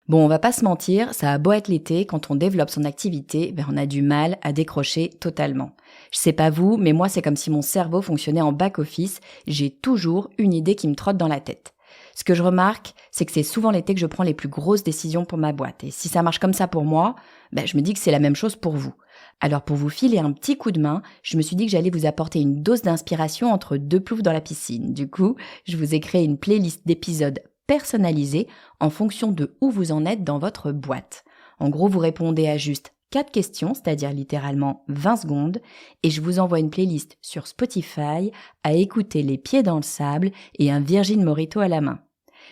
Bon, on va pas se mentir, ça a beau être l'été, quand on développe son activité, on a du mal à décrocher totalement. Je sais pas vous, mais moi c'est comme si mon cerveau fonctionnait en back-office, j'ai toujours une idée qui me trotte dans la tête. Ce que je remarque, c'est que c'est souvent l'été que je prends les plus grosses décisions pour ma boîte. Et si ça marche comme ça pour moi, je me dis que c'est la même chose pour vous. Alors pour vous filer un petit coup de main, je me suis dit que j'allais vous apporter une dose d'inspiration entre deux ploufs dans la piscine. Du coup, je vous ai créé une playlist d'épisodes personnalisés en fonction de où vous en êtes dans votre boîte. En gros, vous répondez à juste 4 questions, c'est-à-dire littéralement 20 secondes, et je vous envoie une playlist sur Spotify à écouter les pieds dans le sable et un Virgin Mojito à la main.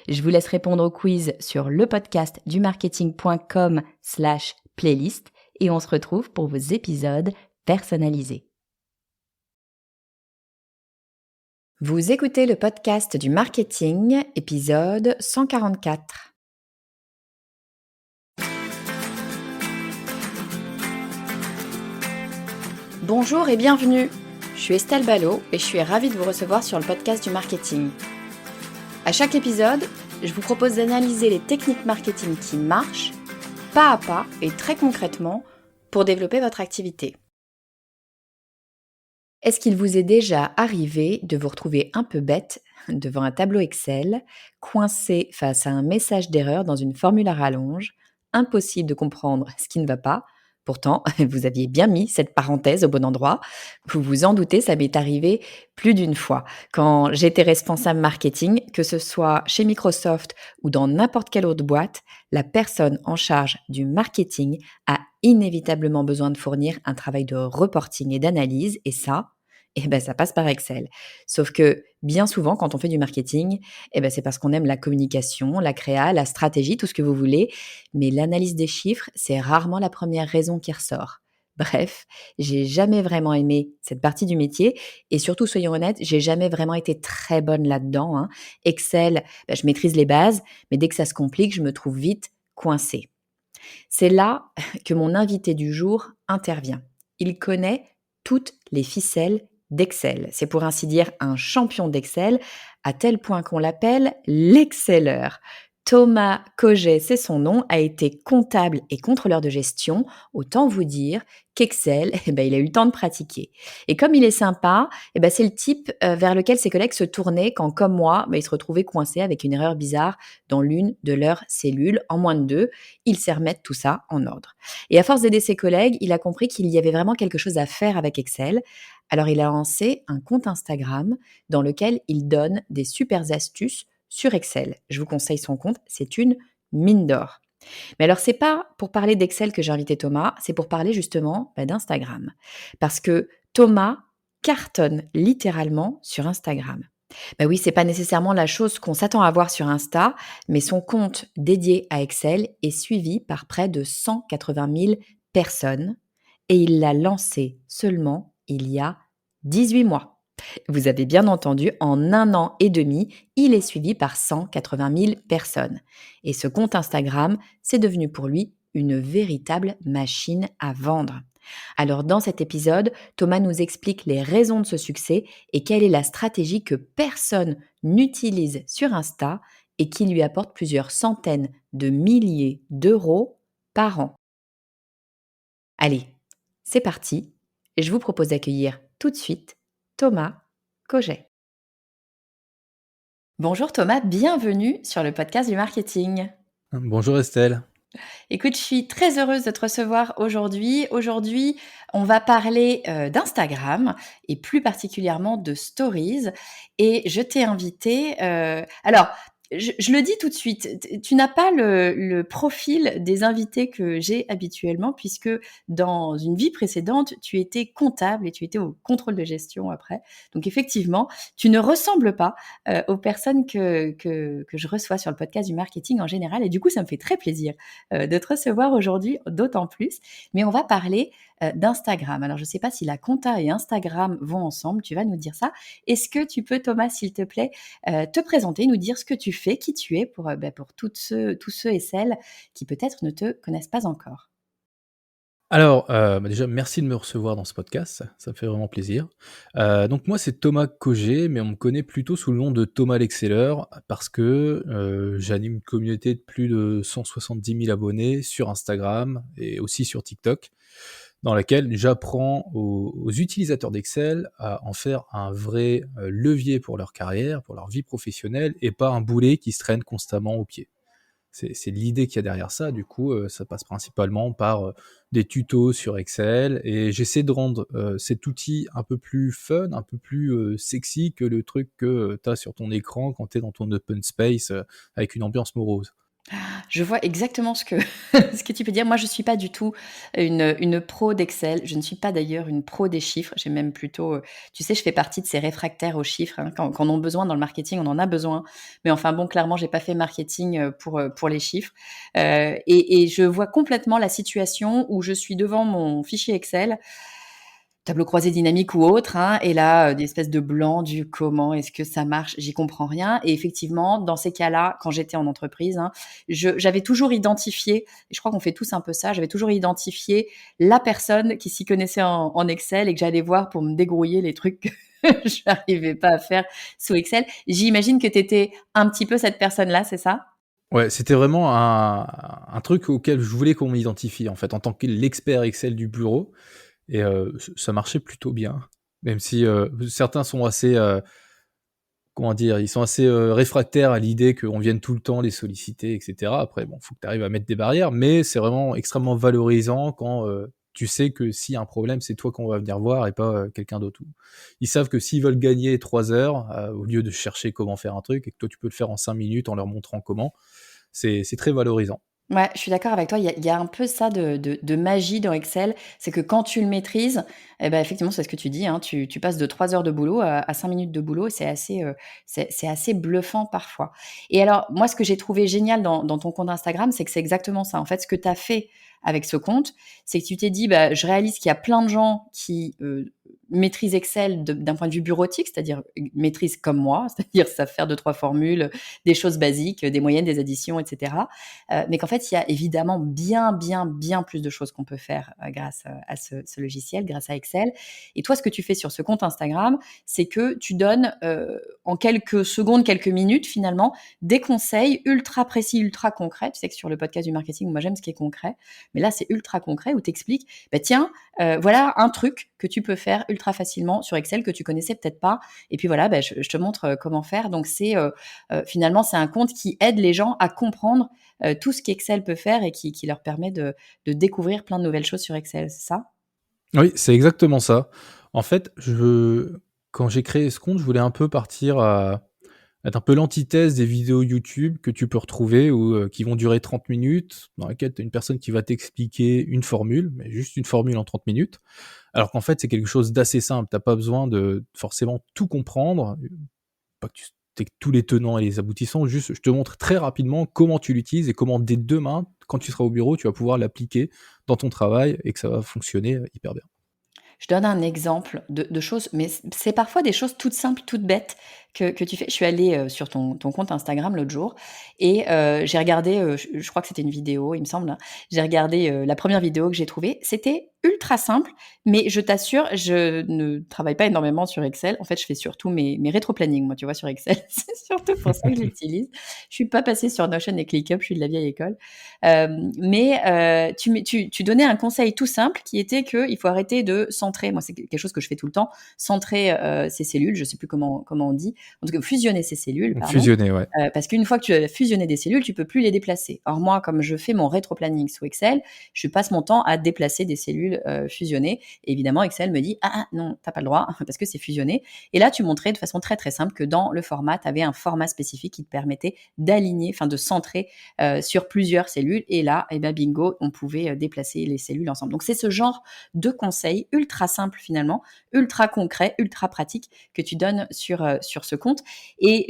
Je vous laisse répondre au quiz sur lepodcastdumarketing.com/playlist et on se retrouve pour vos épisodes personnalisés. Vous écoutez le podcast du marketing, épisode 144. Bonjour et bienvenue. Je suis Estelle Ballot et je suis ravie de vous recevoir sur le podcast du marketing. À chaque épisode, je vous propose d'analyser les techniques marketing qui marchent, pas à pas et très concrètement, pour développer votre activité. Est-ce qu'il vous est déjà arrivé de vous retrouver un peu bête devant un tableau Excel, coincé face à un message d'erreur dans une formule à rallonge, impossible de comprendre ce qui ne va pas? Pourtant, vous aviez bien mis cette parenthèse au bon endroit. Vous vous en doutez, ça m'est arrivé plus d'une fois. Quand j'étais responsable marketing, que ce soit chez Microsoft ou dans n'importe quelle autre boîte, la personne en charge du marketing a inévitablement besoin de fournir un travail de reporting et d'analyse, et ça, ça passe par Excel. Sauf que bien souvent, quand on fait du marketing, c'est parce qu'on aime la communication, la créa, la stratégie, tout ce que vous voulez. Mais l'analyse des chiffres, c'est rarement la première raison qui ressort. Bref, j'ai jamais vraiment aimé cette partie du métier et surtout, soyons honnêtes, j'ai jamais vraiment été très bonne là-dedans, hein. Excel, je maîtrise les bases, mais dès que ça se complique, je me trouve vite coincée. C'est là que mon invité du jour intervient. Il connaît toutes les ficelles d'Excel. C'est pour ainsi dire un champion d'Excel, à tel point qu'on l'appelle l'excelleur. Thomas Coget, c'est son nom, a été comptable et contrôleur de gestion. Autant vous dire qu'Excel, il a eu le temps de pratiquer. Et comme il est sympa, c'est le type vers lequel ses collègues se tournaient quand, comme moi, ils se retrouvaient coincés avec une erreur bizarre dans l'une de leurs cellules. En moins de 2, il sait remettre tout ça en ordre. Et à force d'aider ses collègues, il a compris qu'il y avait vraiment quelque chose à faire avec Excel. Alors il a lancé un compte Instagram dans lequel il donne des super astuces sur Excel. Je vous conseille son compte, c'est une mine d'or. Mais alors c'est pas pour parler d'Excel que j'ai invité Thomas, c'est pour parler justement d'Instagram. Parce que Thomas cartonne littéralement sur Instagram. Oui, c'est pas nécessairement la chose qu'on s'attend à voir sur Insta, mais son compte dédié à Excel est suivi par près de 180 000 personnes et il l'a lancé seulement il y a 18 mois. Vous avez bien entendu, en 1 an et demi, il est suivi par 180 000 personnes. Et ce compte Instagram, c'est devenu pour lui une véritable machine à vendre. Alors dans cet épisode, Thomas nous explique les raisons de ce succès et quelle est la stratégie que personne n'utilise sur Insta et qui lui apporte plusieurs centaines de milliers d'euros par an. Allez, c'est parti. Je vous propose d'accueillir tout de suite Thomas Coget. Bonjour Thomas, bienvenue sur le podcast du marketing. Bonjour Estelle. Écoute, je suis très heureuse de te recevoir aujourd'hui. Aujourd'hui, on va parler d'Instagram et plus particulièrement de Stories. Et je t'ai invité. Je le dis tout de suite, tu n'as pas le profil des invités que j'ai habituellement, puisque dans une vie précédente, tu étais comptable et tu étais au contrôle de gestion après. Donc effectivement, tu ne ressembles pas aux personnes que je reçois sur le podcast du marketing en général. Et du coup, ça me fait très plaisir de te recevoir aujourd'hui, d'autant plus. Mais on va parler d'Instagram. Alors, je ne sais pas si la compta et Instagram vont ensemble, tu vas nous dire ça. Est-ce que tu peux, Thomas, s'il te plaît, te présenter, nous dire ce que tu fais, qui tu es pour tous ceux et celles qui peut-être ne te connaissent pas encore? Alors, déjà merci de me recevoir dans ce podcast, ça me fait vraiment plaisir. Donc moi c'est Thomas Cogé, mais on me connaît plutôt sous le nom de Thomas l'Exceller parce que, j'anime une communauté de plus de 170 000 abonnés sur Instagram et aussi sur TikTok, dans laquelle j'apprends aux utilisateurs d'Excel à en faire un vrai, levier pour leur carrière, pour leur vie professionnelle et pas un boulet qui se traîne constamment aux pieds. C'est l'idée qu'il y a derrière ça. Du coup, ça passe principalement par des tutos sur Excel et j'essaie de rendre cet outil un peu plus fun, un peu plus sexy que le truc que tu as sur ton écran quand tu es dans ton open space avec une ambiance morose. Je vois exactement ce que ce que tu peux dire. Moi, je suis pas du tout une pro d'Excel. Je ne suis pas d'ailleurs une pro des chiffres. J'ai même plutôt, tu sais, je fais partie de ces réfractaires aux chiffres, hein. Quand on a besoin dans le marketing, on en a besoin. Mais enfin bon, clairement, j'ai pas fait marketing, pour les chiffres. Et je vois complètement la situation où je suis devant mon fichier Excel, tableau croisé dynamique ou autre, hein, et là, des espèces de blancs du comment est-ce que ça marche? J'y comprends rien et effectivement, dans ces cas-là, quand j'étais en entreprise, hein, j'avais toujours identifié, et je crois qu'on fait tous un peu ça, j'avais toujours identifié la personne qui s'y connaissait en Excel et que j'allais voir pour me dégrouiller les trucs que je n'arrivais pas à faire sous Excel. J'imagine que tu étais un petit peu cette personne-là, c'est ça? Ouais, c'était vraiment un truc auquel je voulais qu'on m'identifie en fait, en tant que l'expert Excel du bureau et ça marchait plutôt bien. Même si, certains sont assez, comment dire? Ils sont assez, réfractaires à l'idée qu'on vienne tout le temps les solliciter et cetera. Après bon, faut que tu arrives à mettre des barrières, mais c'est vraiment extrêmement valorisant quand, tu sais que s'il y a un problème, c'est toi qu'on va venir voir et pas, quelqu'un d'autre. Ils savent que s'ils veulent gagner 3 heures, au lieu de chercher comment faire un truc et que toi tu peux le faire en 5 minutes en leur montrant comment, c'est très valorisant. Ouais, je suis d'accord avec toi. Il y a un peu ça de magie dans Excel. C'est que quand tu le maîtrises, eh ben, effectivement, c'est ce que tu dis, hein, tu passes de 3 heures de boulot à 5 minutes de boulot. C'est assez bluffant parfois. Et alors, moi, ce que j'ai trouvé génial dans ton compte Instagram, c'est que c'est exactement ça. En fait, ce que tu as fait avec ce compte, c'est que tu t'es dit, bah, je réalise qu'il y a plein de gens qui maîtrisent Excel d'un point de vue bureautique, c'est-à-dire maîtrisent comme moi, c'est-à-dire savent faire deux, trois formules, des choses basiques, des moyennes, des additions, etc. Mais qu'en fait, il y a évidemment bien, bien, bien plus de choses qu'on peut faire grâce à ce logiciel, grâce à Excel. Et toi, ce que tu fais sur ce compte Instagram, c'est que tu donnes en quelques secondes, quelques minutes, finalement, des conseils ultra précis, ultra concrets. Tu sais que sur le podcast du marketing, moi, j'aime ce qui est concret. Mais là, c'est ultra concret où tu expliques, bah, tiens, voilà un truc que tu peux faire ultra facilement sur Excel que tu connaissais peut-être pas. Et puis voilà, bah, je te montre comment faire. Donc, finalement, c'est un compte qui aide les gens à comprendre tout ce qu'Excel peut faire et qui leur permet de découvrir plein de nouvelles choses sur Excel, c'est ça? Oui, c'est exactement ça. En fait, quand j'ai créé ce compte, je voulais un peu partir à être un peu l'antithèse des vidéos YouTube que tu peux retrouver ou, qui vont durer 30 minutes, dans laquelle tu as une personne qui va t'expliquer une formule, mais juste une formule en 30 minutes. Alors qu'en fait, c'est quelque chose d'assez simple. Tu pas besoin de forcément tout comprendre, pas que tu tous les tenants et les aboutissants, juste je te montre très rapidement comment tu l'utilises et comment dès demain, quand tu seras au bureau, tu vas pouvoir l'appliquer dans ton travail et que ça va fonctionner, hyper bien. Je donne un exemple de choses, mais c'est parfois des choses toutes simples, toutes bêtes que tu fais. Je suis allée, sur ton compte Instagram l'autre jour et j'ai regardé, je crois que c'était une vidéo, il me semble, hein. J'ai regardé, la première vidéo que j'ai trouvée. C'était ultra simple, mais je t'assure, je ne travaille pas énormément sur Excel. En fait, je fais surtout mes rétro-planning, moi, tu vois, sur Excel. C'est surtout pour ça que je l'utilise. Je suis pas passée sur Notion et ClickUp, je suis de la vieille école. Mais tu donnais un conseil tout simple qui était qu'il faut arrêter de centrer. Moi, c'est quelque chose que je fais tout le temps. Centrer ses cellules, je sais plus comment on dit. En tout cas, fusionner ses cellules, pardon. Fusionner, ouais. Parce qu'une fois que tu as fusionné des cellules, tu peux plus les déplacer. Or moi, comme je fais mon rétro-planning sous Excel, je passe mon temps à déplacer des cellules fusionnées. Et évidemment, Excel me dit ah non, t'as pas le droit parce que c'est fusionné. Et là, tu montrais de façon très très simple que dans le format, tu avais un format spécifique qui te permettait d'aligner, enfin de centrer sur plusieurs cellules. Et là, eh ben bingo, on pouvait déplacer les cellules ensemble. Donc c'est ce genre de conseils ultra simple finalement, ultra concret, ultra pratique que tu donnes sur ce compte. Et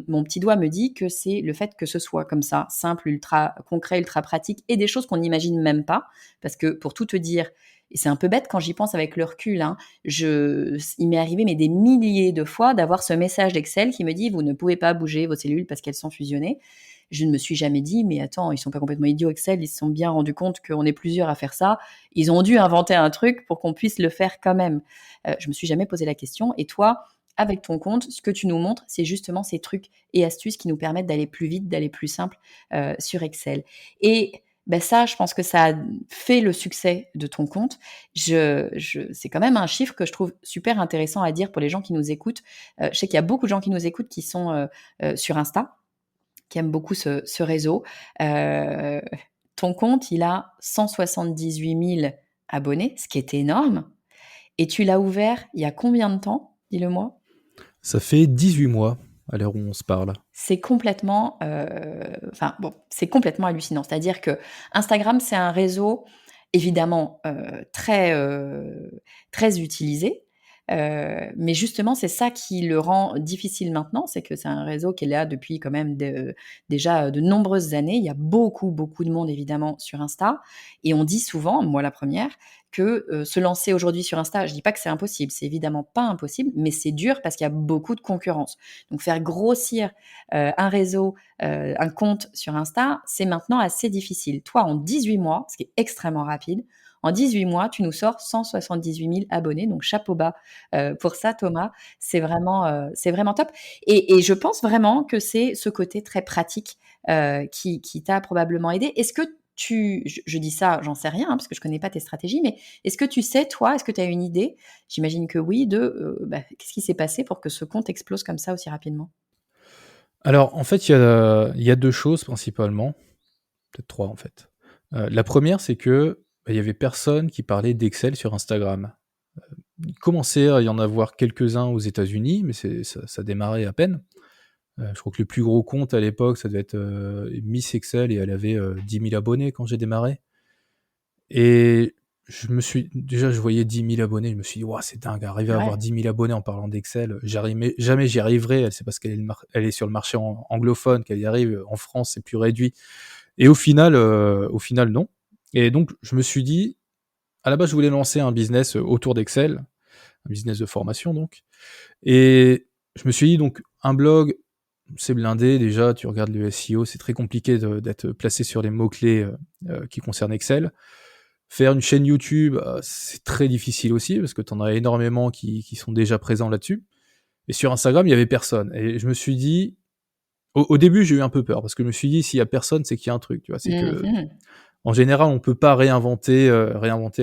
mon petit doigt me dit que c'est le fait que ce soit comme ça, simple, ultra concret, ultra pratique, et des choses qu'on n'imagine même pas. Parce que pour tout te dire, et c'est un peu bête quand j'y pense avec le recul, hein, il m'est arrivé mais des milliers de fois d'avoir ce message d'Excel qui me dit vous ne pouvez pas bouger vos cellules parce qu'elles sont fusionnées. Je ne me suis jamais dit, mais attends, ils sont pas complètement idiots Excel, ils se sont bien rendus compte qu'on est plusieurs à faire ça. Ils ont dû inventer un truc pour qu'on puisse le faire quand même. Je me suis jamais posé la question. Et toi, avec ton compte, ce que tu nous montres, c'est justement ces trucs et astuces qui nous permettent d'aller plus vite, d'aller plus simple sur Excel. Et ça, je pense que ça a fait le succès de ton compte. C'est quand même un chiffre que je trouve super intéressant à dire pour les gens qui nous écoutent. Je sais qu'il y a beaucoup de gens qui nous écoutent qui sont sur Insta, qui aiment beaucoup ce réseau. Ton compte, il a 178 000 abonnés, ce qui est énorme. Et tu l'as ouvert il y a combien de temps? Dis-le-moi. Ça fait 18 mois à l'heure où on se parle. C'est complètement, c'est complètement hallucinant. C'est-à-dire que Instagram, c'est un réseau évidemment très utilisé, mais justement, c'est ça qui le rend difficile maintenant, c'est que c'est un réseau qui est là depuis quand même déjà de nombreuses années. Il y a beaucoup, beaucoup de monde évidemment sur Insta, et on dit souvent, moi la première, que se lancer aujourd'hui sur Insta, je dis pas que c'est impossible, c'est évidemment pas impossible, mais c'est dur parce qu'il y a beaucoup de concurrence. Donc faire grossir un réseau, un compte sur Insta, c'est maintenant assez difficile. Toi, en 18 mois, ce qui est extrêmement rapide, en 18 mois, tu nous sors 178 000 abonnés, donc chapeau bas pour ça, Thomas. C'est vraiment top. Et je pense vraiment que c'est ce côté très pratique qui t'a probablement aidé. Est-ce que je dis ça, j'en sais rien, parce que je connais pas tes stratégies, mais est-ce que tu sais, toi, est-ce que tu as une idée, j'imagine que oui, qu'est-ce qui s'est passé pour que ce compte explose comme ça aussi rapidement? Alors, en fait, il y a 2 choses principalement, peut-être 3 en fait. La première, c'est que, il y avait personne qui parlait d'Excel sur Instagram. Il commençait à y en avoir quelques-uns aux États-Unis, mais ça démarrait à peine. Je crois que le plus gros compte à l'époque, ça devait être, Miss Excel et elle avait, 10 000 abonnés quand j'ai démarré et je voyais 10 000 abonnés, je me suis dit: «Waouh, c'est dingue, arriver à avoir Ouais. 10 000 abonnés en parlant d'Excel, jamais j'y arriverai». C'est parce elle est sur le marché anglophone qu'elle y arrive. En France, c'est plus réduit et au final non et donc je me suis dit à la base, je voulais lancer un business, autour d'Excel, un business de formation donc et je me suis dit donc un blog, c'est blindé déjà, tu regardes le SEO, c'est très compliqué d'être placé sur les mots-clés, qui concernent Excel. Faire une chaîne YouTube, c'est très difficile aussi parce que tu en as énormément qui sont déjà présents là-dessus et sur Instagram, il y avait personne et je me suis dit au début, j'ai eu un peu peur parce que je me suis dit: «S'il y a personne, c'est qu'il y a un truc», tu vois? C'est que Mmh. en général, on peut pas réinventer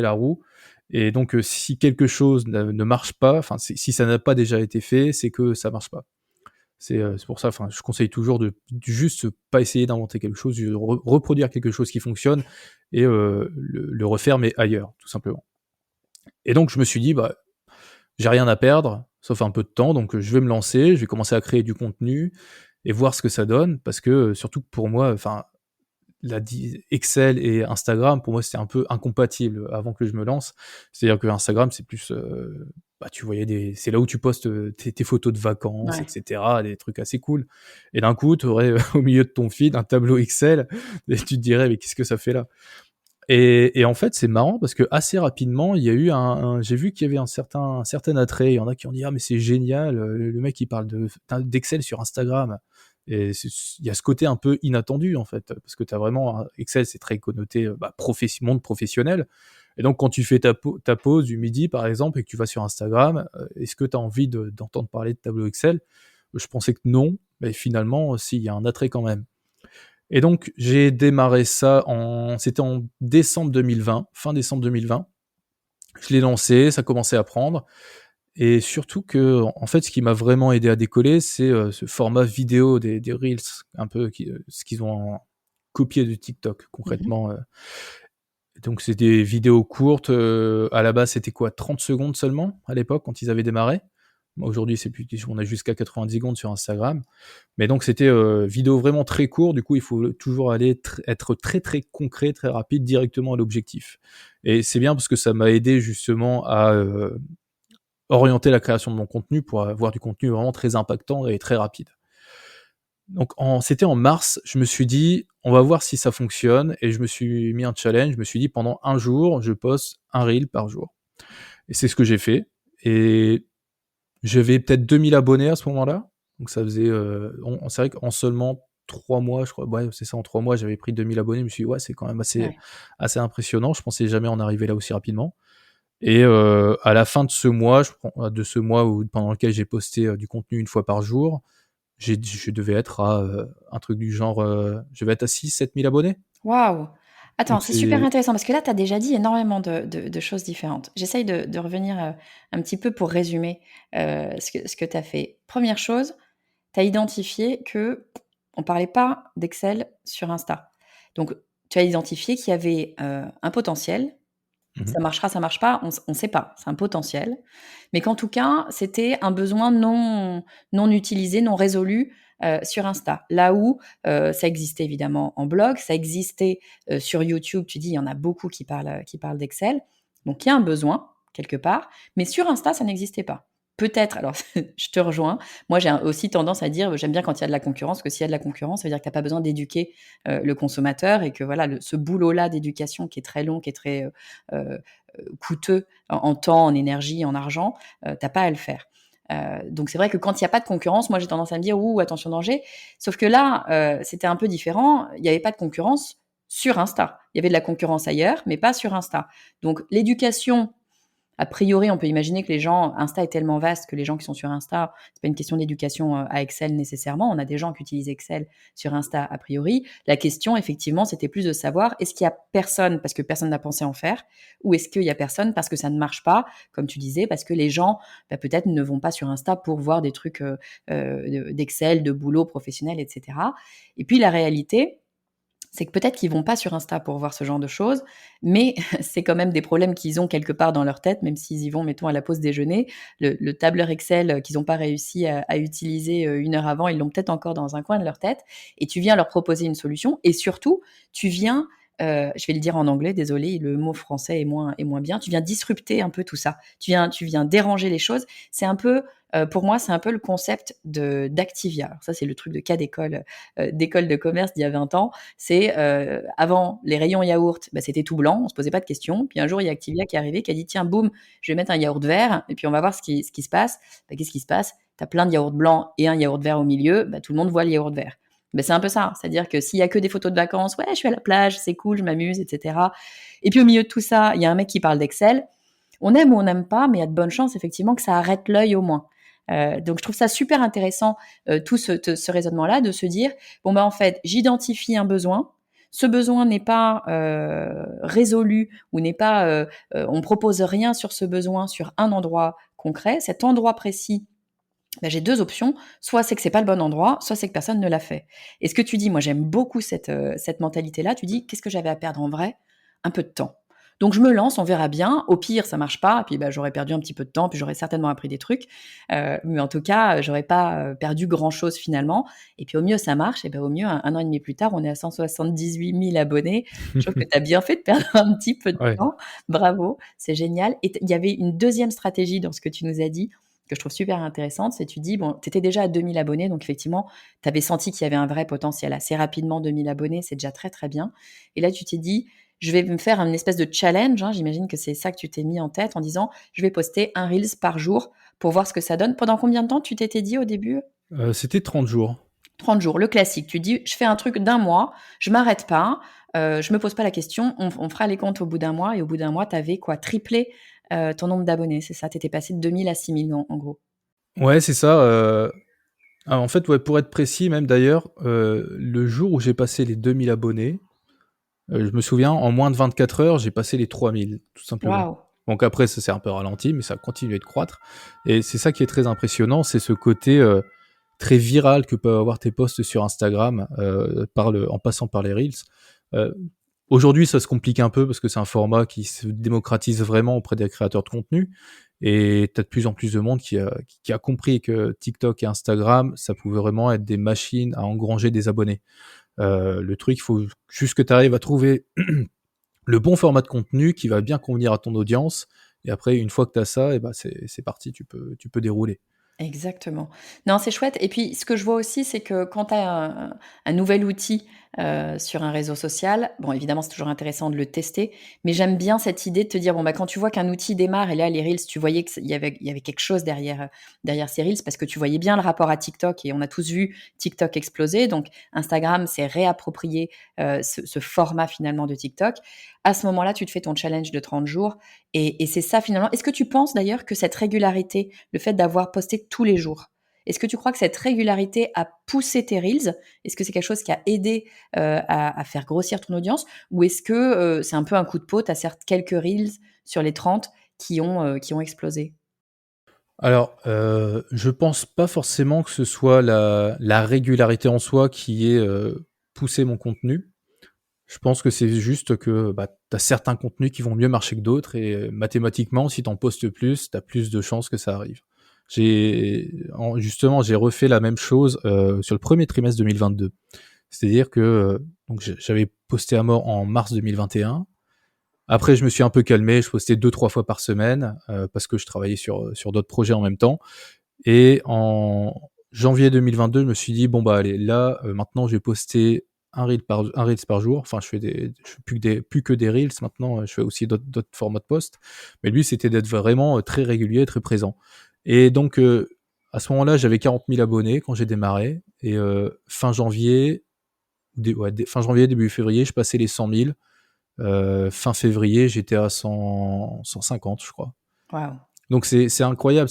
la roue et donc si quelque chose ne marche pas, enfin si ça n'a pas déjà été fait, c'est que ça marche pas. C'est pour ça, enfin, je conseille toujours de juste pas essayer d'inventer quelque chose, de reproduire quelque chose qui fonctionne et le refaire mais ailleurs, tout simplement. Et donc je me suis dit: «Bah, j'ai rien à perdre, sauf un peu de temps, donc je vais me lancer, je vais commencer à créer du contenu et voir ce que ça donne». Parce que, surtout que pour moi, enfin, Excel et Instagram, pour moi, c'était un peu incompatible avant que je me lance. C'est-à-dire que Instagram, c'est plus, tu voyais c'est là où tu postes, tes photos de vacances et Ouais. cetera, des trucs assez cool et d'un coup, tu aurais, au milieu de ton feed, un tableau Excel et tu te dirais: «Mais qu'est-ce que ça fait là?» Et en fait, c'est marrant parce que assez rapidement, il y a eu j'ai vu qu'il y avait un certain attrait. Il y en a qui ont dit: «Ah mais c'est génial, le mec il parle d'Excel sur Instagram» et il y a ce côté un peu inattendu en fait, parce que tu as vraiment Excel, c'est très connoté, monde professionnel et donc quand tu fais ta pause du midi par exemple et que tu vas sur Instagram, est-ce que tu as envie d'entendre parler de tableau Excel? Je pensais que non, mais finalement, si, il y a un attrait quand même. Et donc, j'ai démarré ça c'était en décembre 2020, fin décembre 2020. Je l'ai lancé, ça commençait à prendre et surtout que, en fait, ce qui m'a vraiment aidé à décoller, c'est, ce format vidéo des reels, un peu ce qu'ils ont copié de TikTok Mmh. concrètement, donc c'est des vidéos courtes, à la base, c'était quoi? 30 secondes seulement à l'époque quand ils avaient démarré. Aujourd'hui, c'est plus on a jusqu'à 90 secondes sur Instagram. Mais donc c'était, vidéo vraiment très court, du coup, il faut toujours être très, très concret, très rapide, directement à l'objectif. Et c'est bien parce que ça m'a aidé justement à, orienter la création de mon contenu pour avoir du contenu vraiment très impactant et très rapide. Donc c'était en mars, je me suis dit: «On va voir si ça fonctionne» et je me suis mis un challenge, je me suis dit: «Pendant un jour, je poste un reel par jour» et c'est ce que j'ai fait et j'avais peut-être 2 000 abonnés à ce moment-là, donc ça faisait, c'est vrai qu'en seulement 3 mois, je crois. Ouais, c'est ça, en 3 mois, j'avais pris 2000 abonnés. Je me suis dit, ouais, c'est quand même Ouais. assez impressionnant. Je pensais jamais en arriver là aussi rapidement. Et à la fin de ce mois, pendant lequel j'ai posté du contenu une fois par jour, je devais être à un truc du genre, je devais être à 6 000 à 7 000 abonnés. Waouh! Attends, Donc c'est super c'est. intéressant parce que là, tu as déjà dit énormément de choses différentes. J'essaye de revenir, un petit peu pour résumer, ce que tu as fait. Première chose, tu as identifié qu'on parlait pas d'Excel sur Insta. Donc tu as identifié qu'il y avait, un potentiel. Mhm. Ça marchera, ça marche pas, on sait pas, c'est un potentiel. Mais qu'en tout cas, c'était un besoin non utilisé, non résolu, sur Insta. Là où, ça existait évidemment en blog, ça existait, sur YouTube, tu dis: «Il y en a beaucoup qui parlent d'Excel». Donc il y a un besoin, quelque part, mais sur Insta, ça n'existait pas. Peut-être alors je te rejoins, moi j'ai aussi tendance à dire, j'aime bien quand il y a de la concurrence, que s'il y a de la concurrence, ça veut dire que tu as pas besoin d'éduquer, le consommateur et que voilà, ce boulot-là d'éducation qui est très long, qui est très, heu, coûteux en temps, en énergie, en argent, tu pas à le faire. Donc c'est vrai que quand il y a pas de concurrence, moi j'ai tendance à me dire: «Ouh, attention danger». Sauf que là, c'était un peu différent. Il y avait pas de concurrence sur Insta. Il y avait de la concurrence ailleurs, mais pas sur Insta. Donc l'éducation, a priori, on peut imaginer que les gens, Insta est tellement vaste que les gens qui sont sur Insta, c'est pas une question d'éducation à Excel nécessairement. On a des gens qui utilisent Excel sur Insta a priori. La question, effectivement, c'était plus de savoir est-ce qu'il y a personne parce que personne n'a pensé en faire, ou est-ce qu'il y a personne parce que ça ne marche pas, comme tu disais, parce que les gens peut-être ne vont pas sur Insta pour voir des trucs d'Excel, de boulot professionnel, etc. Et puis la réalité, c'est que peut-être qu'ils vont pas sur Insta pour voir ce genre de choses, mais c'est quand même des problèmes qu'ils ont quelque part dans leur tête, même s'ils y vont, mettons, à la pause déjeuner. Le tableur Excel qu'ils n'ont pas réussi à utiliser 1 heure avant, ils l'ont peut-être encore dans un coin de leur tête. Et tu viens leur proposer une solution. Et surtout, tu viens, je vais le dire en anglais, désolé, le mot français est moins bien. Tu viens disrupter un peu tout ça. Tu viens déranger les choses. C'est un peu, pour moi, c'est un peu le concept d'Activia. Alors ça, c'est le truc de cas d'école de commerce d'il y a 20 ans. C'est avant les rayons yaourt, c'était tout blanc, on se posait pas de questions. Puis un jour, il y a Activia qui est arrivé, qui a dit tiens, boum, je vais mettre un yaourt vert et puis on va voir ce qui se passe. Qu'est-ce qui se passe? Tu as plein de yaourts blancs et un yaourt vert au milieu, tout le monde voit le yaourt vert. C'est un peu ça, c'est-à-dire que s'il y a que des photos de vacances, ouais, je suis à la plage, c'est cool, je m'amuse, etc. Et puis au milieu de tout ça, il y a un mec qui parle d'Excel. On aime ou on n'aime pas, mais il y a de bonnes chances effectivement que ça arrête l'œil au moins. Donc je trouve ça super intéressant, tout ce raisonnement-là, de se dire bon en fait, j'identifie un besoin. Ce besoin n'est pas résolu ou n'est pas, on propose rien sur ce besoin sur un endroit concret. Cet endroit précis, j'ai deux options. Soit c'est que c'est pas le bon endroit, soit c'est que personne ne l'a fait. Et ce que tu dis, moi j'aime beaucoup cette mentalité-là. Tu dis qu'est-ce que j'avais à perdre en vrai? Un peu de temps. Donc je me lance, on verra bien. Au pire, ça marche pas, et puis j'aurais perdu un petit peu de temps, puis j'aurais certainement appris des trucs. Mais en tout cas, j'aurais pas perdu grand-chose finalement. Et puis au mieux, ça marche. Et au mieux, un an et demi plus tard, on est à 178 000 abonnés. Je trouve que tu as bien fait de perdre un petit peu de Ouais. temps. Bravo, c'est génial. Et il y avait une deuxième stratégie dans ce que tu nous as dit que je trouve super intéressante, c'est tu dis, bon, tu étais déjà à 2000 abonnés, donc effectivement, tu avais senti qu'il y avait un vrai potentiel assez rapidement, 2000 abonnés, c'est déjà très très bien. Et là, tu t'es dit, je vais me faire une espèce de challenge, hein, j'imagine que c'est ça que tu t'es mis en tête en disant, je vais poster un Reels par jour pour voir ce que ça donne. Pendant combien de temps tu t'étais dit au début? C'était 30 jours. 30 jours, le classique. Tu dis, je fais un truc d'un mois, je m'arrête pas, je me pose pas la question, on fera les comptes au bout d'un mois, et au bout d'un mois, tu avais quoi? Triplé ton nombre d'abonnés, c'est ça? Tu étais passé de 2000 à 6000 en gros. Ouais, c'est ça. En fait, ouais, pour être précis, même d'ailleurs, le jour où j'ai passé les 2000 abonnés, je me souviens, en moins de 24 heures, j'ai passé les 3000, tout simplement. Waouh! Donc après, ça s'est un peu ralenti, mais ça a continué de croître. Et c'est ça qui est très impressionnant, c'est ce côté très viral que peuvent avoir tes posts sur Instagram en passant par les Reels. Euh, Aujourd'hui, ça se complique un peu parce que c'est un format qui se démocratise vraiment auprès des créateurs de contenu. Et tu as de plus en plus de monde qui a compris que TikTok et Instagram, ça pouvait vraiment être des machines à engranger des abonnés. Le truc, il faut juste que tu arrives à trouver le bon format de contenu qui va bien convenir à ton audience. Et après, une fois que tu as ça, c'est parti, tu peux dérouler. Exactement. Non, c'est chouette et puis ce que je vois aussi, c'est que quand tu as un nouvel outil, sur un réseau social, bon évidemment, c'est toujours intéressant de le tester, mais j'aime bien cette idée de te dire, bon, bah, quand tu vois qu'un outil démarre et là, les reels, tu voyais qu'il y avait quelque chose derrière, derrière ces reels parce que tu voyais bien le rapport à TikTok et on a tous vu TikTok exploser donc Instagram s'est réapproprié, ce format finalement de TikTok. À ce moment-là, tu te fais ton challenge de 30 jours et c'est ça finalement. Est-ce que tu penses d'ailleurs que cette régularité, le fait d'avoir posté tous les jours, est-ce que tu crois que cette régularité a poussé tes reels? Est-ce que c'est quelque chose qui a aidé, à faire grossir ton audience? Ou est-ce que, c'est un peu un coup de peau, tu as certes quelques reels sur les 30 qui ont explosé? Alors, je pense pas forcément que ce soit la régularité en soi qui ait, poussé mon contenu. Je pense que c'est juste que, bah, tu as certains contenus qui vont mieux marcher que d'autres et mathématiquement, si tu en postes plus, tu as plus de chances que ça arrive. Justement, j'ai refait la même chose, sur le premier trimestre 2022. C'est-à-dire que, donc j'avais posté à mort en mars 2021. Après, je me suis un peu calmé, je postais 2-3 fois par semaine, parce que je travaillais sur d'autres projets en même temps et en janvier 2022, je me suis dit: «Bon, bah, allez, là, maintenant je vais poster un reels par jour». Enfin, je fais plus que des reels maintenant, je fais aussi d'autres formats de posts. Mais lui, c'était d'être vraiment, très régulier, très présent et donc à ce moment-là, j'avais 40 000 abonnés quand j'ai démarré et fin janvier, fin janvier, début février, je passais les 100 000. Fin février, j'étais à 150, je crois. Waouh! Donc c'est incroyable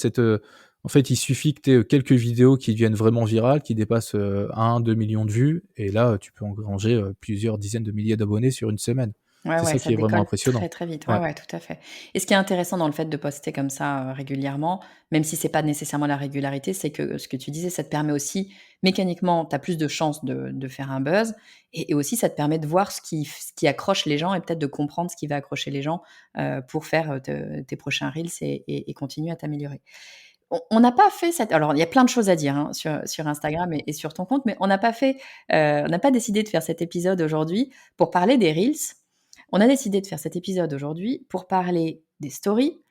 en fait, il suffit que tu aies quelques vidéos qui deviennent vraiment virales, qui dépassent, 1-2 millions de vues et là, tu peux engranger, plusieurs dizaines de milliers d'abonnés sur une semaine. Ouais, C'est ouais, ça ça qui est vraiment décolle très, impressionnant. très vite. Ouais, Ouais. ouais, tout à fait. Et ce qui est intéressant dans le fait de poster comme ça, régulièrement, même si c'est pas nécessairement la régularité, c'est que ce que tu disais, ça te permet aussi mécaniquement, tu as plus de chances de faire un buzz et aussi ça te permet de voir ce qui accroche les gens et peut-être de comprendre ce qui va accrocher les gens, pour faire, tes prochains reels et continuer à t'améliorer. On n'a pas fait cette alors il y a plein de choses à dire, hein, sur Instagram et sur ton compte, mais on n'a pas décidé de faire cet épisode aujourd'hui pour parler des reels. On a décidé de faire cet épisode aujourd'hui pour parler des stories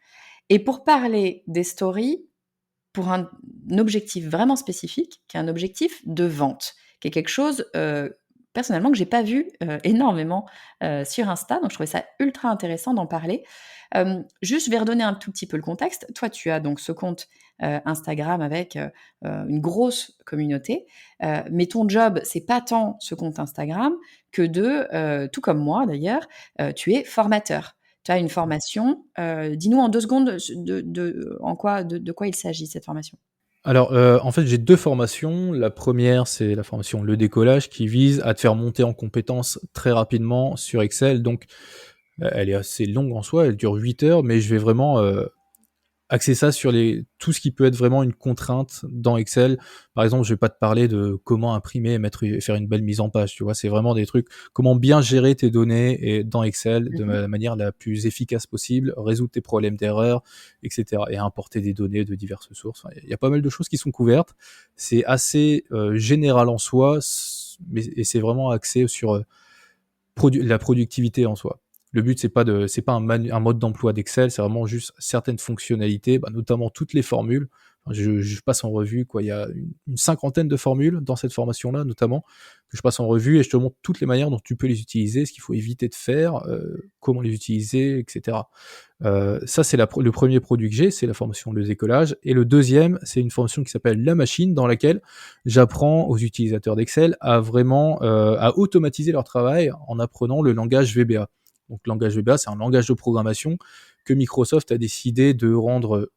et pour parler des stories pour un objectif vraiment spécifique, qui est un objectif de vente, qui est quelque chose, personnellement que j'ai pas vu, énormément, sur Insta, donc je trouvais ça ultra intéressant d'en parler. Juste, je vais redonner un tout petit peu le contexte. Toi, tu as donc ce compte, Instagram avec, une grosse communauté, mais ton job, c'est pas tant ce compte Instagram que tout comme moi d'ailleurs, tu es formateur. Tu as une formation, dis-nous en 2 secondes de quoi il s'agit cette formation? Alors, en fait, j'ai 2 formations. La première, c'est la formation Le Décollage qui vise à te faire monter en compétences très rapidement sur Excel. Donc, elle est assez longue en soi, elle dure 8 heures, mais je vais vraiment, axer ça sur tout ce qui peut être vraiment une contrainte dans Excel. Par exemple, je vais pas te parler de comment imprimer et faire une belle mise en page, tu vois? C'est vraiment des trucs, comment bien gérer tes données et dans Excel de Mmh. la manière la plus efficace possible, résoudre tes problèmes d'erreur, et cetera et importer des données de diverses sources. Enfin, il y a pas mal de choses qui sont couvertes. C'est assez, général en soi, et c'est vraiment axé sur, la productivité en soi. Le but, c'est pas un mode d'emploi d'Excel, c'est vraiment juste certaines fonctionnalités, bah, notamment toutes les formules. Enfin, je passe en revue, quoi. Il y a une cinquantaine de formules dans cette formation-là, notamment, que je passe en revue et je te montre toutes les manières dont tu peux les utiliser, ce qu'il faut éviter de faire, comment les utiliser, et cetera. Ça, c'est le premier produit que j'ai, c'est la formation Le Décollage. Et le deuxième, c'est une formation qui s'appelle La Machine, dans laquelle j'apprends aux utilisateurs d'Excel à vraiment à automatiser leur travail en apprenant le langage VBA. Donc, le langage VBA, c'est un langage de programmation que Microsoft a décidé de rendre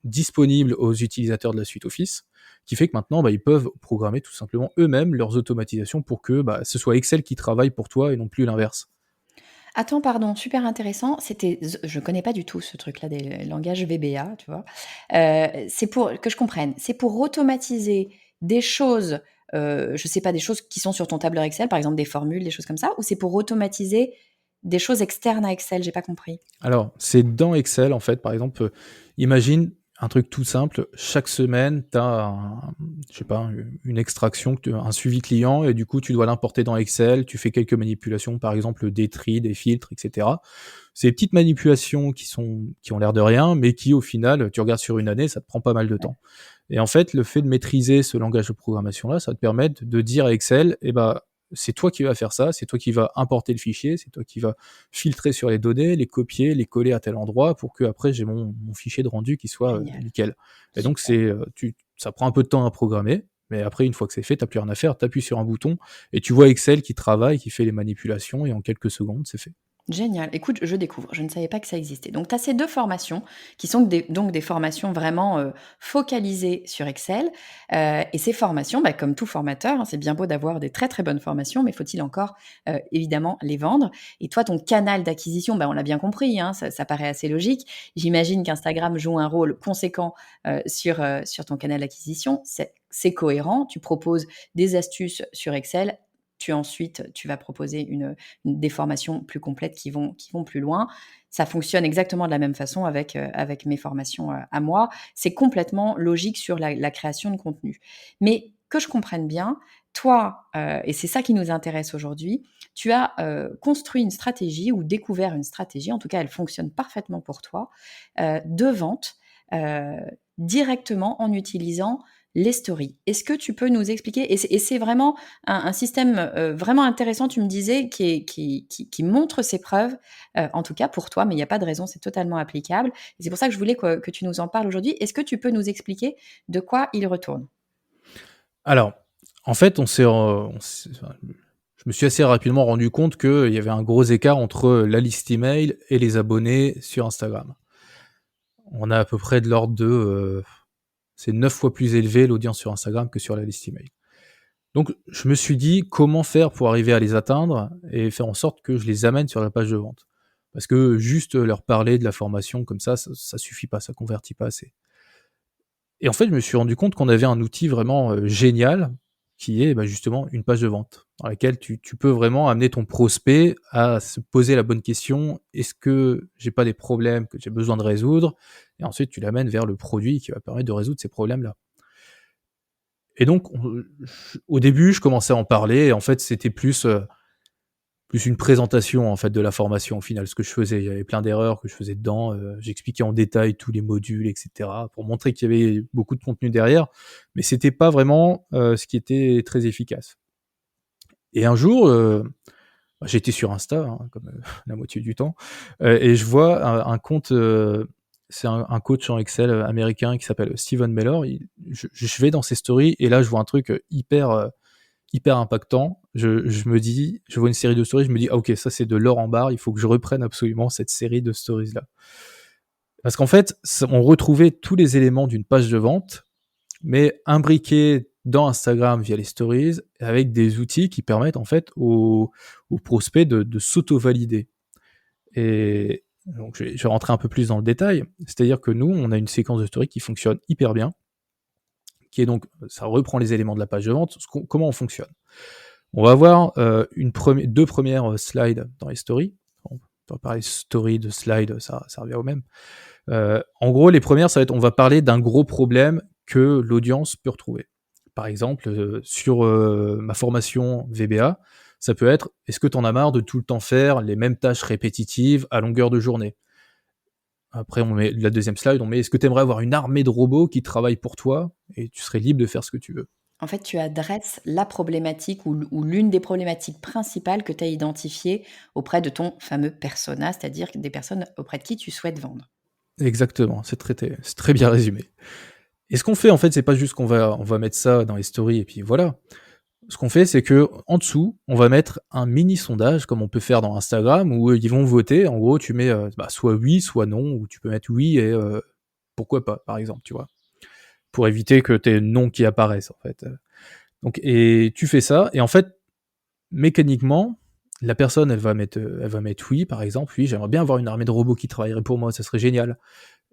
disponible aux utilisateurs de la suite Office, qui fait que maintenant, bah, ils peuvent programmer tout simplement eux-mêmes leurs automatisations pour que bah, ce soit Excel qui travaille pour toi et non plus l'inverse. Attends, pardon, super intéressant. Je connais pas du tout ce truc-là des langages VBA, tu vois? C'est pour que je comprenne, c'est pour automatiser des choses, je sais pas, des choses qui sont sur ton tableur Excel, par exemple des formules, des choses comme ça? Ou c'est pour automatiser des choses externes à Excel? J'ai pas compris. Alors, c'est dans Excel, en fait, par exemple, imagine un truc tout simple, chaque semaine, tu as je sais pas, une extraction, un suivi client et du coup, tu dois l'importer dans Excel, tu fais quelques manipulations, par exemple, des tris, des filtres, et cetera. C'est des petites manipulations qui ont l'air de rien, mais qui, au final, tu regardes sur une année, ça te prend pas mal de temps. Et en fait, le fait de maîtriser ce langage de programmation-là, ça va te permettre de dire à Excel, c'est toi qui vas faire ça, c'est toi qui vas importer le fichier, c'est toi qui vas filtrer sur les données, les copier, les coller à tel endroit pour que après j'ai mon fichier de rendu qui soit Génial. nickel. Et donc Super. ça prend un peu de temps à programmer, mais après une fois que c'est fait, t'as plus rien à faire, t'appuies sur un bouton et tu vois Excel qui travaille, qui fait les manipulations et en quelques secondes c'est fait. Génial. Écoute, je découvre, je ne savais pas que ça existait. Donc, tu as ces 2 formations qui sont donc des formations vraiment, focalisées sur Excel, et ces formations, bah, comme tout formateur, hein, c'est bien beau d'avoir des très, très bonnes formations, mais faut-il encore, évidemment les vendre? Et toi, ton canal d'acquisition, bah, on l'a bien compris, hein, ça paraît assez logique. J'imagine qu'Instagram joue un rôle conséquent, sur ton canal d'acquisition. C'est cohérent. Tu proposes des astuces sur Excel. Tu vas proposer des formations plus complètes qui vont plus loin. Ça fonctionne exactement de la même façon avec mes formations, à moi. C'est complètement logique sur la création de contenu. Mais que je comprenne bien, toi, et c'est ça qui nous intéresse aujourd'hui, tu as, construit une stratégie ou découvert une stratégie, en tout cas elle fonctionne parfaitement pour toi, de vente, heu, directement en utilisant les stories. Est-ce que tu peux nous expliquer, et c'est vraiment un système, vraiment intéressant, tu me disais, qui montre ses preuves, en tout cas pour toi, mais il y a pas de raison, c'est totalement applicable. Et c'est pour ça que je voulais que tu nous en parles aujourd'hui. Est-ce que tu peux nous expliquer de quoi il retourne? Alors, en fait, je me suis assez rapidement rendu compte qu'il y avait un gros écart entre la liste email et les abonnés sur Instagram. On a à peu près de l'ordre de, c'est 9 fois plus élevé l'audience sur Instagram que sur la liste email. Donc je me suis dit: «Comment faire pour arriver à les atteindre et faire en sorte que je les amène sur la page de vente?» Parce que juste leur parler de la formation comme ça suffit pas, ça convertit pas assez. Et en fait, je me suis rendu compte qu'on avait un outil vraiment, génial qui est, justement une page de vente dans laquelle tu peux vraiment amener ton prospect à se poser la bonne question: «Est-ce que j'ai pas des problèmes que j'ai besoin de résoudre?» Et ensuite tu l'amènes vers le produit qui va permettre de résoudre ces problèmes-là. Et donc au début, je commençais à en parler et en fait, c'était plus une présentation, en fait, de la formation, au final, ce que je faisais. Il y avait plein d'erreurs que je faisais dedans, j'expliquais en détail tous les modules et cetera, pour montrer qu'il y avait beaucoup de contenu derrière, mais c'était pas vraiment, ce qui était très efficace. Et un jour, j'étais sur Insta, hein, comme, la moitié du temps, et je vois un compte, c'est un coach en Excel, américain qui s'appelle Steven Miller. Je vais dans ses stories et là, je vois un truc, hyper impactant. Je vois une série de stories, je me dis: «Ah OK, ça c'est de l'or en barre, il faut que je reprenne absolument cette série de stories-là». Parce qu'en fait, on retrouvait tous les éléments d'une page de vente, mais imbriqués dans Instagram via les stories, avec des outils qui permettent en fait aux prospects de s'auto-valider. Et donc je vais rentrer un peu plus dans le détail. C'est-à-dire que nous, on a une séquence de stories qui fonctionne hyper bien, qui est donc, ça reprend les éléments de la page de vente. Comment on fonctionne? On va avoir deux premières slides dans les stories. On peut parler story, de slide, ça revient au même. En gros, les premières, ça va être, on va parler d'un gros problème que l'audience peut retrouver. Par exemple, sur ma formation VBA, ça peut être: est-ce que tu en as marre de tout le temps faire les mêmes tâches répétitives à longueur de journée? Après, on met la deuxième slide, on met: est-ce que tu aimerais avoir une armée de robots qui travaillent pour toi et tu serais libre de faire ce que tu veux? En fait, tu adresses la problématique ou l'une des problématiques principales que tu as identifiées auprès de ton fameux persona, c'est-à-dire des personnes auprès de qui tu souhaites vendre. Exactement, c'est très bien résumé. Et ce qu'on fait, en fait, c'est pas juste on va mettre ça dans les stories et puis voilà. Ce qu'on fait, c'est que en dessous, on va mettre un mini sondage comme on peut faire dans Instagram où, ils vont voter. En gros, tu mets, soit oui, soit non, ou tu peux mettre oui et pourquoi pas, par exemple, tu vois? Pour éviter que tu aies non qui apparaissent, en fait, donc et tu fais ça et en fait, mécaniquement, la personne, elle va mettre oui, par exemple: «Oui, j'aimerais bien avoir une armée de robots qui travailleraient pour moi, ça serait génial».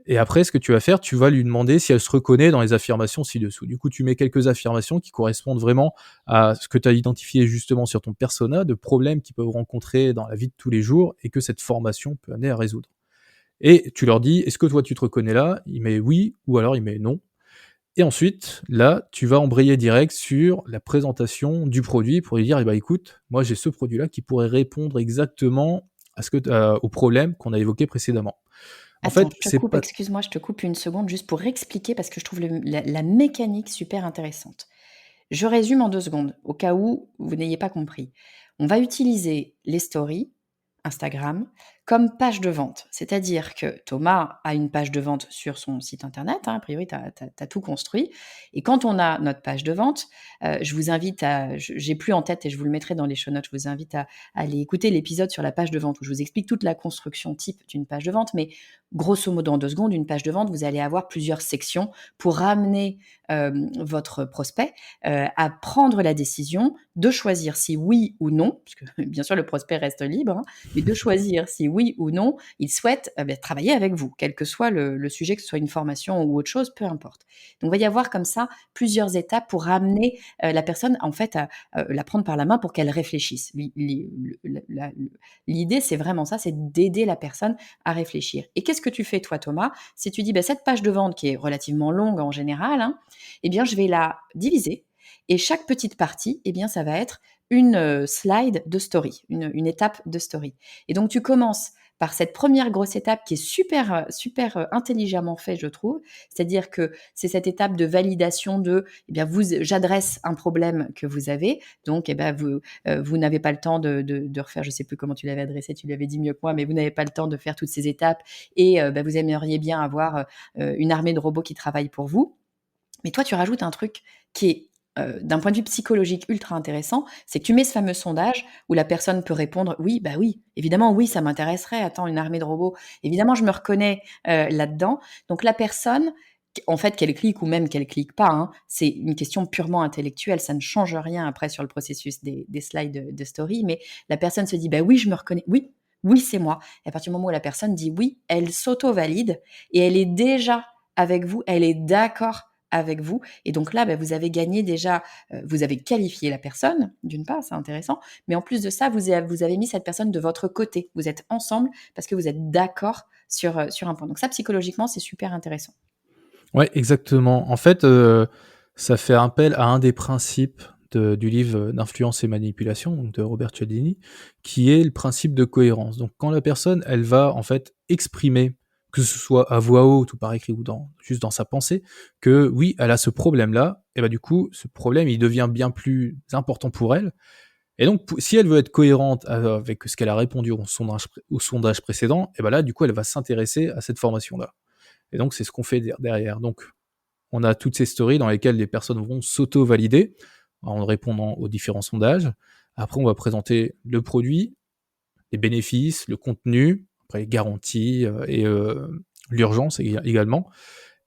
Et après, ce que tu vas faire, tu vas lui demander si elle se reconnaît dans les affirmations ci-dessous. Du coup, tu mets quelques affirmations qui correspondent vraiment à ce que tu as identifié justement sur ton persona, de problèmes qu'ils peuvent rencontrer dans la vie de tous les jours et que cette formation peut amener à résoudre. Et tu leur dis: «Est-ce que toi tu te reconnais là?» Il met oui ou alors il met non. Et ensuite, là, tu vas embrayer direct sur la présentation du produit pour lui dire: écoute, moi j'ai ce produit-là qui pourrait répondre exactement à au problème qu'on a évoqué précédemment. En fait, Attends, je te c'est coupe, pas excuse-moi, je te coupe une seconde juste pour expliquer parce que je trouve la mécanique super intéressante. Je résume en 2 secondes, au cas où vous n'ayez pas compris. On va utiliser les stories Instagram comme page de vente. C'est-à-dire que Thomas a une page de vente sur son site internet, hein, a priori tu as tout construit et quand on a notre page de vente, je vous invite à j'ai plus en tête et je vous le mettrai dans les show notes, je vous invite à aller écouter l'épisode sur la page de vente où je vous explique toute la construction type d'une page de vente, mais grosso modo en 2 secondes, une page de vente, vous allez avoir plusieurs sections pour ramener, votre prospect à prendre la décision de choisir si oui ou non, puisque bien sûr le prospect reste libre, hein, mais de choisir si oui ou non il souhaite travailler avec vous, quel que soit le sujet, que ce soit une formation ou autre chose, peu importe. Donc il va y avoir comme ça plusieurs étapes pour ramener la personne en fait à la prendre par la main pour qu'elle réfléchisse. L'idée c'est vraiment ça, c'est d'aider la personne à réfléchir. Et qu'est-ce que tu fais toi Thomas? Si tu dis cette page de vente qui est relativement longue en général, hein, eh bien je vais la diviser et chaque petite partie, eh bien, ça va être une slide de story, une étape de story. Et donc, tu commences par cette première grosse étape qui est super intelligemment faite, je trouve. C'est-à-dire que c'est cette étape de validation de, eh bien, j'adresse un problème que vous avez. Donc, eh ben, vous n'avez pas le temps de refaire, je sais plus comment tu l'avais adressé, tu l'avais dit mieux que moi, mais vous n'avez pas le temps de faire toutes ces étapes et vous aimeriez bien avoir une armée de robots qui travaillent pour vous. Mais toi, tu rajoutes un truc qui est, d'un point de vue psychologique ultra intéressant, c'est que tu mets ce fameux sondage où la personne peut répondre: «Oui, bah oui, évidemment, oui, ça m'intéresserait. Attends, une armée de robots, évidemment, je me reconnais, là-dedans». Donc la personne, en fait, qu'elle clique ou même qu'elle clique pas, hein, c'est une question purement intellectuelle, ça ne change rien après sur le processus des slides de story, mais la personne se dit: «Bah oui, je me reconnais. Oui, oui, c'est moi». Et à partir du moment où la personne dit oui, elle s'auto-valide et elle est déjà avec vous, elle est d'accord avec vous. Et donc là, vous avez gagné déjà, vous avez qualifié la personne, d'une part, c'est intéressant, mais en plus de ça, vous avez mis cette personne de votre côté. Vous êtes ensemble parce que vous êtes d'accord sur un point. Donc ça, psychologiquement, c'est super intéressant. Ouais, exactement. En fait, ça fait appel à un des principes du livre d'Influence et manipulation, donc de Robert Cialdini, qui est le principe de cohérence. Donc quand la personne, elle va en fait exprimer, que ce soit à voix haute ou par écrit ou juste dans sa pensée, que oui, elle a ce problème-là, et du coup, ce problème, il devient bien plus important pour elle. Et donc, si elle veut être cohérente avec ce qu'elle a répondu au sondage précédent, et là, du coup, elle va s'intéresser à cette formation-là. Et donc, c'est ce qu'on fait derrière. Donc, on a toutes ces stories dans lesquelles les personnes vont s'auto-valider en répondant aux différents sondages. Après, on va présenter le produit, les bénéfices, le contenu, après les garanties et l'urgence également.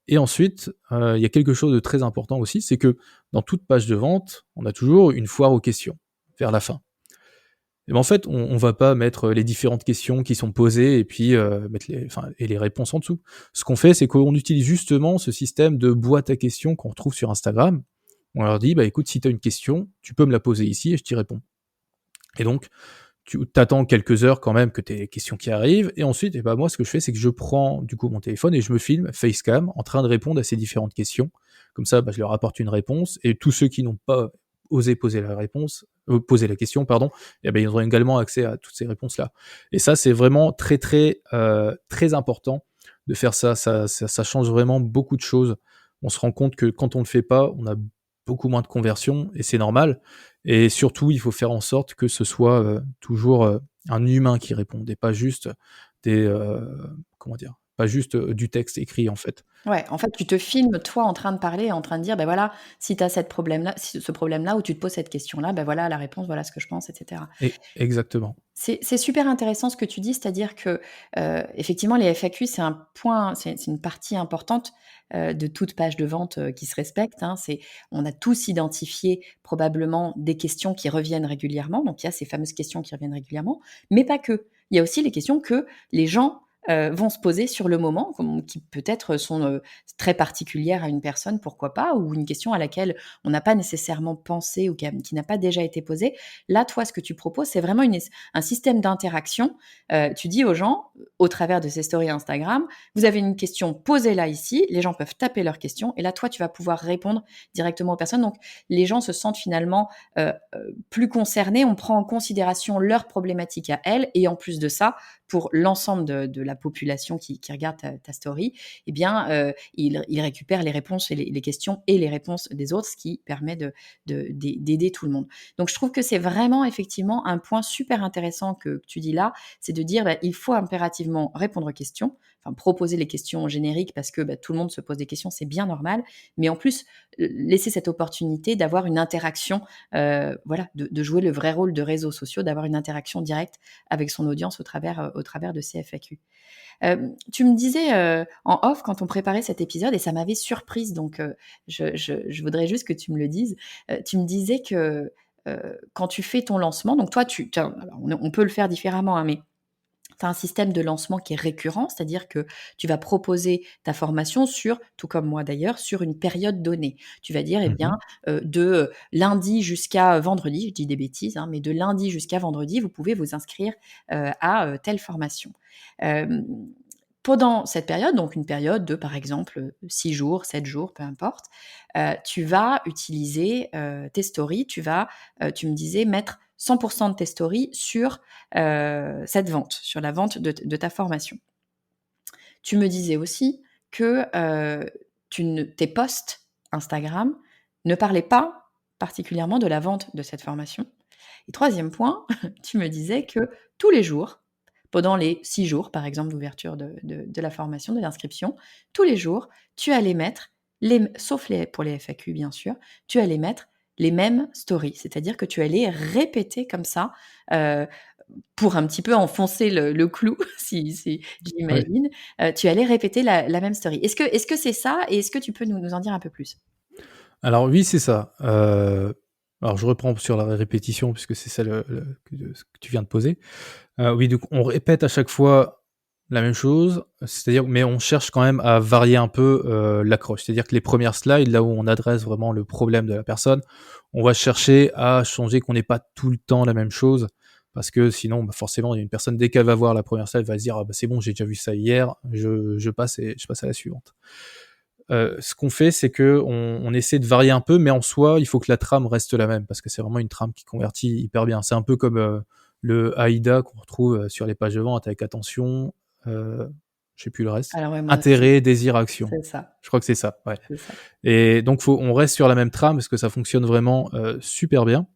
Et ensuite, il y a quelque chose de très important aussi, c'est que dans toute page de vente, on a toujours une foire aux questions vers la fin. Et en fait, on va pas mettre les différentes questions qui sont posées et puis mettre les réponses en dessous. Ce qu'on fait, c'est qu'on utilise justement ce système de boîte à questions qu'on retrouve sur Instagram. On leur dit, écoute, si tu as une question, tu peux me la poser ici et je t'y réponds. Et donc, tu t'attends quelques heures quand même que tu aies les questions qui arrivent, et ensuite, moi, ce que je fais, c'est que je prends du coup mon téléphone et je me filme facecam en train de répondre à ces différentes questions. Comme ça, je leur apporte une réponse, et tous ceux qui n'ont pas osé poser poser la question, pardon, ils auront également accès à toutes ces réponses-là. Et ça, c'est vraiment très très très important de faire ça. Ça change vraiment beaucoup de choses. On se rend compte que quand on le fait pas, on a beaucoup moins de conversion, et c'est normal. Et surtout, il faut faire en sorte que ce soit toujours un humain qui réponde, et pas juste des comment dire, pas juste du texte écrit en fait. Ouais, en fait, tu te filmes, toi, en train de parler, en train de dire: voilà, si tu as ce problème-là, ou tu te poses cette question-là, voilà la réponse, voilà ce que je pense, et cetera». Et exactement. C'est super intéressant ce que tu dis, c'est-à-dire que, effectivement, les FAQ, c'est une partie importante, de toute page de vente, qui se respecte, hein. On a tous identifié probablement des questions qui reviennent régulièrement, donc il y a ces fameuses questions qui reviennent régulièrement, mais pas que. Il y a aussi les questions que les gens, vont se poser sur le moment, qui peut-être sont, très particulières à une personne, pourquoi pas, ou une question à laquelle on n'a pas nécessairement pensé ou qui n'a pas déjà été posée. Là, toi, ce que tu proposes, c'est vraiment un système d'interaction. Tu dis aux gens, au travers de ces stories Instagram: vous avez une question, posez-la ici. Les gens peuvent taper leurs questions et là, toi, tu vas pouvoir répondre directement aux personnes. Donc, les gens se sentent finalement plus concernés. On prend en considération leurs problématiques à elles et en plus de ça, pour l'ensemble de la population qui regarde ta story, eh bien, il récupère les réponses et les questions et les réponses des autres, ce qui permet d'aider tout le monde. Donc, je trouve que c'est vraiment effectivement un point super intéressant que tu dis là, c'est de dire, il faut impérativement répondre aux questions, enfin proposer les questions génériques parce que tout le monde se pose des questions, c'est bien normal, mais en plus, laisser cette opportunité d'avoir une interaction, voilà, de jouer le vrai rôle de réseaux sociaux, d'avoir une interaction directe avec son audience au travers de ces FAQ. Tu me disais en off quand on préparait cet épisode, et ça m'avait surprise, donc je voudrais juste que tu me le dises. Tu me disais que quand tu fais ton lancement, donc toi, alors, on peut le faire différemment, hein, mais tu as un système de lancement qui est récurrent, c'est-à-dire que tu vas proposer ta formation sur, tout comme moi d'ailleurs, sur une période donnée. Tu vas dire, eh bien, Mmh. de lundi jusqu'à vendredi, je dis des bêtises, hein, mais de lundi jusqu'à vendredi, vous pouvez vous inscrire à telle formation. Euh, Pendant cette période, donc une période de, par exemple, 6 jours, 7 jours, peu importe, tu vas utiliser tes stories, tu me disais, mettre 100% de tes stories sur cette vente, sur la vente de ta formation. Tu me disais aussi que tes posts Instagram ne parlaient pas particulièrement de la vente de cette formation. Et troisième point, tu me disais que tous les jours, pendant les 6 jours, par exemple, d'ouverture de la formation, de l'inscription, tous les jours, tu allais mettre, sauf pour les FAQ bien sûr, tu allais mettre les mêmes stories. C'est-à-dire que tu allais répéter comme ça, euh, pour un petit peu enfoncer le clou, si Ouais. j'imagine, tu allais répéter la même story. Est-ce que c'est ça, et est-ce que tu peux nous en dire un peu plus? Alors oui, c'est ça. Alors je reprends sur la répétition puisque c'est ça ce que tu viens de poser. Oui, donc on répète à chaque fois la même chose, c'est-à-dire mais on cherche quand même à varier un peu, l'accroche. C'est-à-dire que les premières slides, là où on adresse vraiment le problème de la personne, on va chercher à changer, qu'on n'ait pas tout le temps la même chose, parce que sinon, forcément, il y a une personne, dès qu'elle va voir la première slide, elle va se dire: «Ah c'est bon, j'ai déjà vu ça hier, je passe à la suivante». Ce qu'on fait, c'est qu'on essaie de varier un peu, mais en soi, il faut que la trame reste la même, parce que c'est vraiment une trame qui convertit hyper bien. C'est un peu comme le AIDA qu'on retrouve sur les pages de vente avec attention, je sais plus le reste, Alors ouais, moi aussi, intérêt, désir, action. c'est ça, Je crois que c'est ça, ouais. c'est ça. Et donc on reste sur la même trame parce que ça fonctionne vraiment super bien.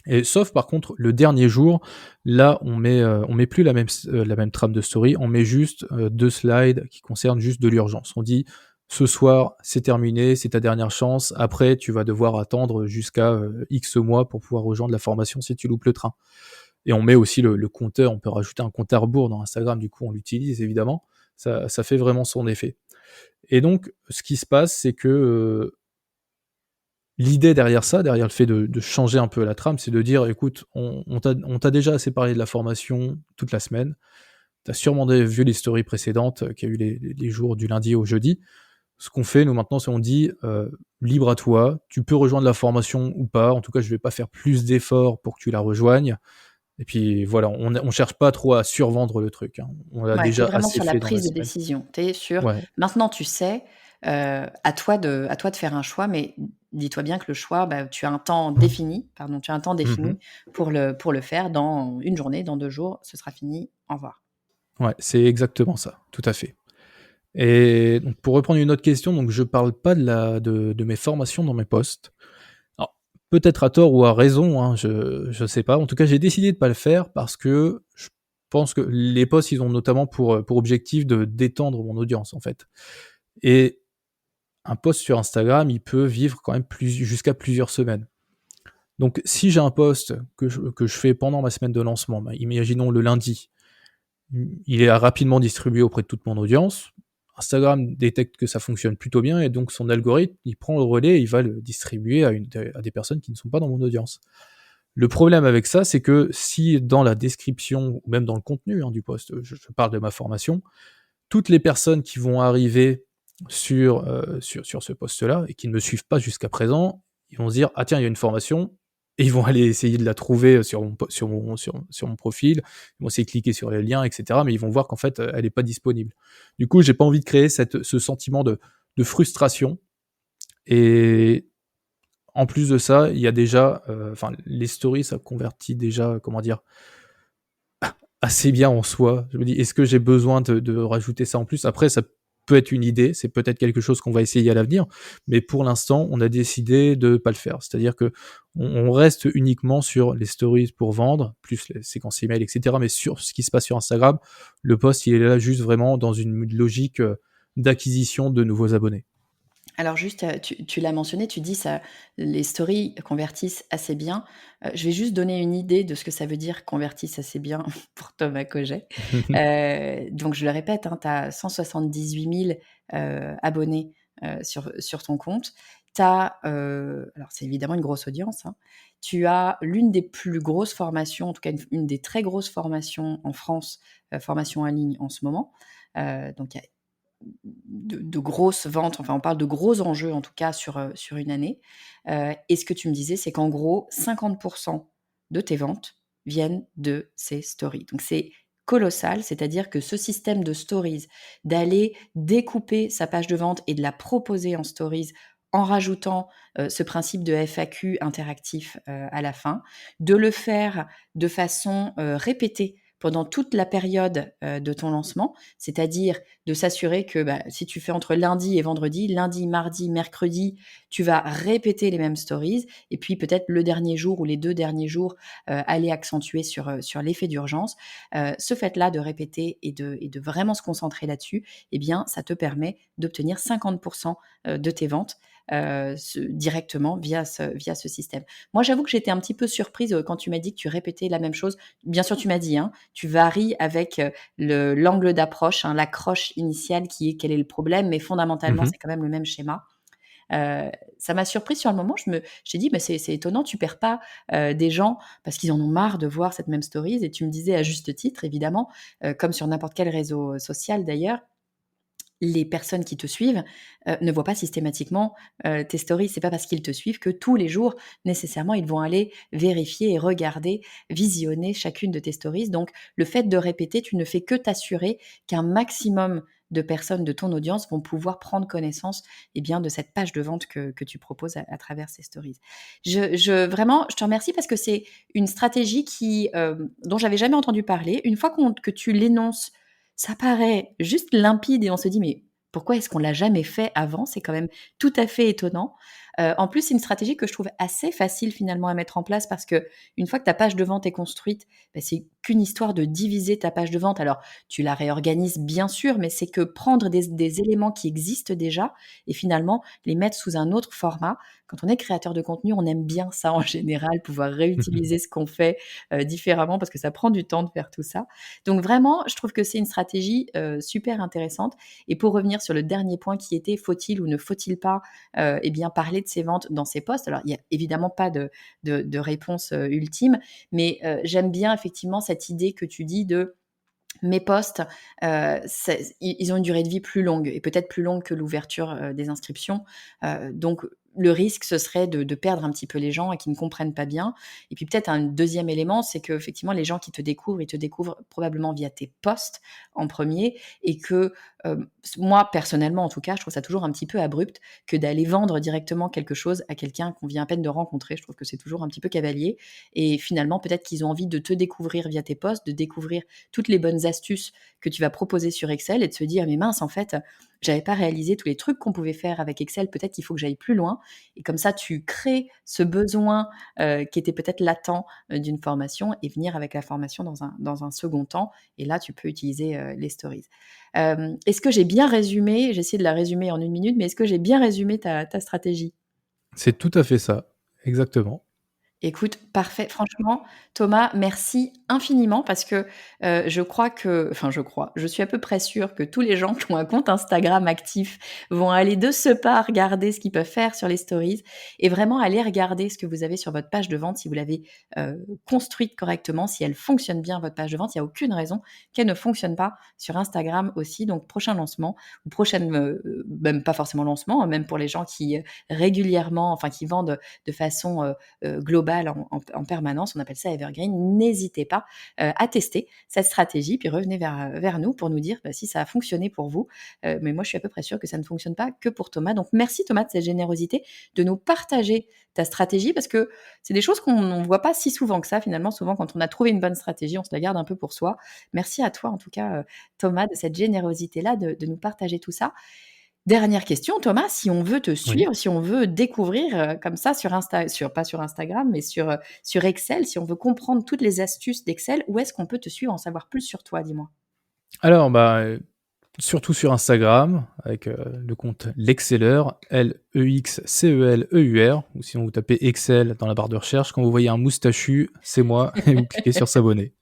Et sauf par contre le dernier jour, là on met plus la même trame de story, on met juste 2 slides qui concernent juste de l'urgence. On dit: «Ce soir, c'est terminé, c'est ta dernière chance. Après, tu vas devoir attendre jusqu'à, X mois pour pouvoir rejoindre la formation si tu loupes le train». Et on met aussi le compteur, on peut rajouter un compte à rebours dans Instagram, du coup on l'utilise évidemment. Ça fait vraiment son effet. Et donc ce qui se passe, c'est que, l'idée derrière ça, derrière le fait de changer un peu la trame, c'est de dire: «Écoute, on t'a déjà assez parlé de la formation toute la semaine. Tu as sûrement vu les stories précédentes, qu'il y a eu les jours du lundi au jeudi. Ce qu'on fait, nous, maintenant, c'est on dit: «Libre à toi, tu peux rejoindre la formation ou pas. En tout cas, je vais pas faire plus d'efforts pour que tu la rejoignes». Et puis voilà, on cherche pas trop à survendre le truc, hein. On l'a Ouais, tu es déjà vraiment assez sur la fait dans la prise de semaine. décision. Tu es sur Ouais. maintenant tu sais, à toi de faire un choix, mais dis-toi bien que le choix, tu as un temps défini, pardon, tu as un temps Mmh. défini pour le faire dans une journée, dans 2 jours, ce sera fini, au revoir. Ouais, c'est exactement ça, tout à fait. Et donc pour reprendre une autre question, donc je parle pas de mes formations dans mes posts. Alors, peut-être à tort ou à raison, hein, je sais pas. En tout cas, j'ai décidé de pas le faire parce que je pense que les posts, ils ont notamment pour objectif de détendre mon audience, en fait. Et un post sur Instagram, il peut vivre quand même jusqu'à plusieurs semaines. Donc si j'ai un post que je fais pendant ma semaine de lancement, imaginons le lundi, il est rapidement distribué auprès de toute mon audience. Instagram détecte que ça fonctionne plutôt bien et donc son algorithme, il prend le relais et il va le distribuer à des personnes qui ne sont pas dans mon audience. Le problème avec ça, c'est que si dans la description ou même dans le contenu, hein, du post, je parle de ma formation, toutes les personnes qui vont arriver sur ce post-là et qui ne me suivent pas jusqu'à présent, ils vont se dire: «Ah tiens, il y a une formation», et ils vont aller essayer de la trouver sur mon profil. Ils vont essayer de cliquer sur les liens et cetera, mais ils vont voir qu'en fait, elle est pas disponible. Du coup, j'ai pas envie de créer ce sentiment de frustration. Et en plus de ça, il y a déjà, enfin les stories, ça convertit déjà, comment dire? assez bien en soi. Je me dis: «Est-ce que j'ai besoin de rajouter ça en plus?» Après ça peut être une idée, c'est peut-être quelque chose qu'on va essayer à l'avenir, mais pour l'instant, on a décidé de pas le faire. C'est-à-dire qu'on reste uniquement sur les stories pour vendre, plus les séquences email et cetera, mais sur ce qui se passe sur Instagram, le post, il est là juste vraiment dans une logique, d'acquisition de nouveaux abonnés. Alors juste, tu l'as mentionné, tu dis ça les stories convertissent assez bien. Je vais juste donner une idée de ce que ça veut dire convertissent assez bien pour Thomas Coget. Donc je le répète, hein, tu as 178 000, abonnés, sur ton compte. Tu as, alors c'est évidemment une grosse audience, hein. Tu as l'une des plus grosses formations, en tout cas une des très grosses formations en France, formation en ligne en ce moment. Donc il y a de grosses ventes, enfin on parle de gros enjeux en tout cas sur une année. Et ce que tu me disais, c'est qu'en gros 50 de tes ventes viennent de ces stories. Donc c'est colossal, c'est-à-dire que ce système de stories, d'aller découper sa page de vente et de la proposer en stories en rajoutant, ce principe de FAQ interactif, à la fin, de le faire de façon, répétée pendant toute la période, de ton lancement, c'est-à-dire de s'assurer que, bah, si tu fais entre lundi et vendredi, lundi, mardi, mercredi, tu vas répéter les mêmes stories et puis peut-être le dernier jour ou les 2 derniers jours, aller accentuer sur l'effet d'urgence. Ce fait-là de répéter et de vraiment se concentrer là-dessus, eh bien, ça te permet d'obtenir 50 de tes ventes, directement via ce système. Moi, j'avoue que j'étais un petit peu surprise, quand tu m'as dit que tu répétais la même chose. Bien sûr, tu m'as dit, hein, tu varies avec, l'angle d'approche, hein, l'accroche initiale qui est quel est le problème, mais fondamentalement, Mmh. c'est quand même le même schéma. Ça m'a surpris sur le moment, j'ai dit: «Mais c'est étonnant, tu perds pas, des gens parce qu'ils en ont marre de voir cette même stories» et tu me disais à juste titre évidemment, comme sur n'importe quel réseau, social d'ailleurs, les personnes qui te suivent, ne voient pas systématiquement, tes stories. C'est pas parce qu'ils te suivent que tous les jours, nécessairement, ils vont aller vérifier et regarder, visionner chacune de tes stories. Donc le fait de répéter, tu ne fais que t'assurer qu'un maximum de personnes de ton audience vont pouvoir prendre connaissance, eh bien, de cette page de vente que tu proposes à travers ces stories. Vraiment, je te remercie parce que c'est une stratégie dont j'avais jamais entendu parler. Une fois que tu l'énonces, ça paraît juste limpide et on se dit: «Mais pourquoi est-ce qu'on l'a jamais fait avant?» C'est quand même tout à fait étonnant. En plus, c'est une stratégie que je trouve assez facile finalement à mettre en place parce qu'une fois que ta page de vente est construite, bah, c'est qu'une histoire de diviser ta page de vente. Alors, tu la réorganises bien sûr, mais c'est que prendre des éléments qui existent déjà et finalement les mettre sous un autre format. Quand on est créateur de contenu, on aime bien ça en général, pouvoir réutiliser ce qu'on fait, différemment parce que ça prend du temps de faire tout ça. Donc vraiment, je trouve que c'est une stratégie, super intéressante et pour revenir sur le dernier point qui était: faut-il ou ne faut-il pas, eh bien parler de ses ventes dans ses posts? Alors il y a évidemment pas de réponse, ultime, mais j'aime bien effectivement cette idée que tu dis de mes posts, ils ont une durée de vie plus longue et peut-être plus longue que l'ouverture, des inscriptions. Donc le risque, ce serait de perdre un petit peu les gens et qui ne comprennent pas bien. Et puis peut-être un deuxième élément, c'est qu'effectivement les gens qui te découvrent, ils te découvrent probablement via tes posts en premier et que, moi personnellement en tout cas, je trouve ça toujours un petit peu abrupt que d'aller vendre directement quelque chose à quelqu'un qu'on vient à peine de rencontrer. Je trouve que c'est toujours un petit peu cavalier et finalement peut-être qu'ils ont envie de te découvrir via tes posts, de découvrir toutes les bonnes astuces que tu vas proposer sur Excel et de se dire: «Mais mince, en fait, j'avais pas réalisé tous les trucs qu'on pouvait faire avec Excel, peut-être qu'il faut que j'aille plus loin» et comme ça, tu crées ce besoin, qui était peut-être latent, d'une formation et venir avec la formation dans un second temps et là, tu peux utiliser, les stories. Est-ce que j'ai bien résumé? J'ai essayé de la résumer en une minute, mais est-ce que j'ai bien résumé ta stratégie? C'est tout à fait ça, exactement. Écoute, parfait. Franchement, Thomas, merci infiniment parce que, je suis à peu près sûre que tous les gens qui ont un compte Instagram actif vont aller de ce pas regarder ce qu'ils peuvent faire sur les stories et vraiment aller regarder ce que vous avez sur votre page de vente, si vous l'avez, construite correctement, si elle fonctionne bien votre page de vente. Il y a aucune raison qu'elle ne fonctionne pas sur Instagram aussi. Donc prochain lancement ou prochaine, même pas forcément lancement, hein, même pour les gens qui, régulièrement enfin qui vendent de façon, globale en permanence, on appelle ça evergreen. N'hésitez pas pas à tester cette stratégie, puis revenez vers nous pour nous dire si ça a fonctionné pour vous. Mais moi, je suis à peu près sûre que ça ne fonctionne pas que pour Thomas. Donc, merci Thomas de cette générosité, de nous partager ta stratégie, parce que c'est des choses qu'on ne voit pas si souvent que ça, finalement. Souvent, quand on a trouvé une bonne stratégie, on se la garde un peu pour soi. Merci à toi, en tout cas, Thomas, de cette générosité-là, de nous partager tout ça. Dernière question, Thomas, si on veut te Oui. suivre, si on veut découvrir comme ça pas sur Instagram, mais sur Excel, si on veut comprendre toutes les astuces d'Excel, où est-ce qu'on peut te suivre, en savoir plus sur toi, dis-moi? Alors, surtout sur Instagram, avec le compte L'Exceller, Lexceleur, ou sinon vous tapez Excel dans la barre de recherche. Quand vous voyez un moustachu, c'est moi, et vous cliquez sur s'abonner.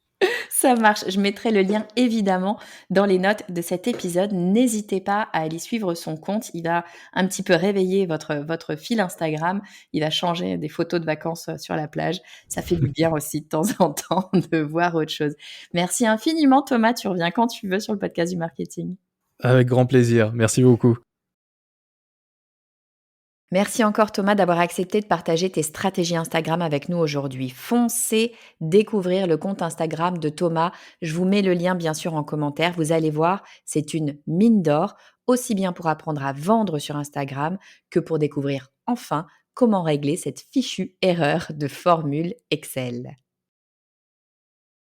Ça marche, je mettrai le lien évidemment dans les notes de cet épisode. N'hésitez pas à aller suivre son compte, il va un petit peu réveiller votre fil Instagram, il va changer des photos de vacances, sur la plage. Ça fait du bien aussi de temps en temps de voir autre chose. Merci infiniment Thomas, tu reviens quand tu veux sur le podcast du marketing. Avec grand plaisir, merci beaucoup. Merci encore Thomas d'avoir accepté de partager tes stratégies Instagram avec nous aujourd'hui. Foncez découvrir le compte Instagram de Thomas. Je vous mets le lien bien sûr en commentaire. Vous allez voir, c'est une mine d'or, aussi bien pour apprendre à vendre sur Instagram que pour découvrir enfin comment régler cette fichue erreur de formule Excel.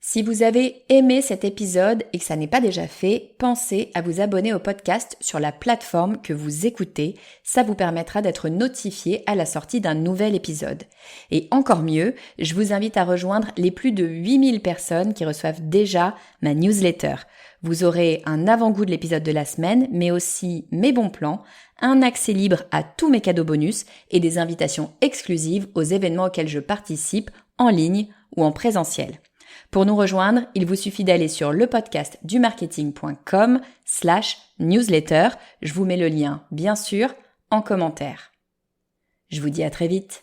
Si vous avez aimé cet épisode et que ça n'est pas déjà fait, pensez à vous abonner au podcast sur la plateforme que vous écoutez. Ça vous permettra d'être notifié à la sortie d'un nouvel épisode. Et encore mieux, je vous invite à rejoindre les plus de 8000 personnes qui reçoivent déjà ma newsletter. Vous aurez un avant-goût de l'épisode de la semaine, mais aussi mes bons plans, un accès libre à tous mes cadeaux bonus et des invitations exclusives aux événements auxquels je participe en ligne ou en présentiel. Pour nous rejoindre, il vous suffit d'aller sur lepodcastdumarketing.com/newsletter. Je vous mets le lien, bien sûr, en commentaire. Je vous dis à très vite.